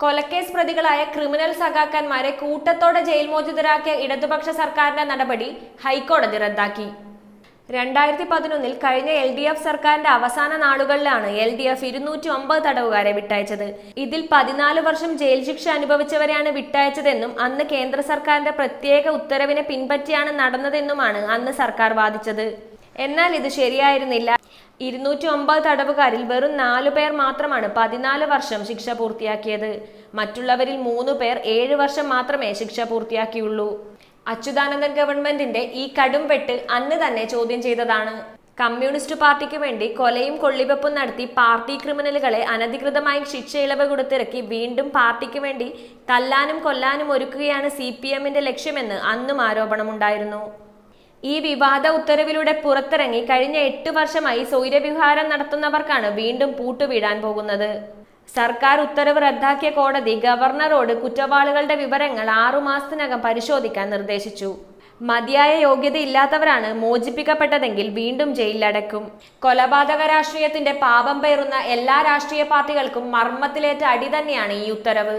കൊലക്കേസ് പ്രതികളായ ക്രിമിനൽ സഖാക്കന്മാരെ കൂട്ടത്തോടെ ജയിൽ മോചിതരാക്കിയ ഇടതുപക്ഷ സർക്കാരിന്റെ നടപടി ഹൈക്കോടതി റദ്ദാക്കി. 2011 കഴിഞ്ഞ LDF സർക്കാരിന്റെ അവസാന നാളുകളിലാണ് LDF 209 തടവുകാരെ വിട്ടയച്ചത്. ഇതിൽ 14 വർഷം ജയിൽ ശിക്ഷ അനുഭവിച്ചവരെയാണ് വിട്ടയച്ചതെന്നും അന്ന് കേന്ദ്ര സർക്കാരിന്റെ പ്രത്യേക ഉത്തരവിനെ പിൻപറ്റിയാണ് നടന്നതെന്നുമാണ് അന്ന് സർക്കാർ വാദിച്ചത്. എന്നാൽ ഇത് ശരിയായിരുന്നില്ല. 209 തടവുകാരിൽ വെറും 4 പേർ മാത്രമാണ് 14 വർഷം ശിക്ഷ പൂർത്തിയാക്കിയത്. മറ്റുള്ളവരിൽ 3 പേർ 7 വർഷം മാത്രമേ ശിക്ഷ പൂർത്തിയാക്കിയുള്ളൂ. അച്യുതാനന്ദൻ ഗവൺമെന്റിന്റെ ഈ കടും വെട്ട് അന്ന് തന്നെ ചോദ്യം ചെയ്തതാണ്. കമ്മ്യൂണിസ്റ്റ് പാർട്ടിക്ക് വേണ്ടി കൊലയും കൊള്ളിവെപ്പും നടത്തി പാർട്ടി ക്രിമിനലുകളെ അനധികൃതമായി ശിക്ഷ ഇളവ് കൊടുത്തിറക്കി വീണ്ടും പാർട്ടിക്ക് വേണ്ടി തല്ലാനും കൊല്ലാനും ഒരുക്കുകയാണ് CPMന്റെ ലക്ഷ്യമെന്ന് അന്നും ആരോപണമുണ്ടായിരുന്നു. ഈ വിവാദ ഉത്തരവിലൂടെ പുറത്തിറങ്ങി കഴിഞ്ഞ 8 വർഷമായി സ്വൈരവിഹാരം നടത്തുന്നവർക്കാണ് വീണ്ടും പൂട്ടുവീഴാൻ പോകുന്നത്. സർക്കാർ ഉത്തരവ് റദ്ദാക്കിയ കോടതി ഗവർണറോട് കുറ്റവാളികളുടെ വിവരങ്ങൾ 6 മാസത്തിനകം പരിശോധിക്കാൻ നിർദ്ദേശിച്ചു. മതിയായ യോഗ്യതയില്ലാത്തവരാണ് മോചിപ്പിക്കപ്പെട്ടതെങ്കിൽ വീണ്ടും ജയിലിലടക്കും. കൊലപാതക രാഷ്ട്രീയത്തിന്റെ പാപം പേറുന്ന എല്ലാ രാഷ്ട്രീയ പാർട്ടികൾക്കും മർമ്മത്തിലേറ്റ അടി തന്നെയാണ് ഈ ഉത്തരവ്.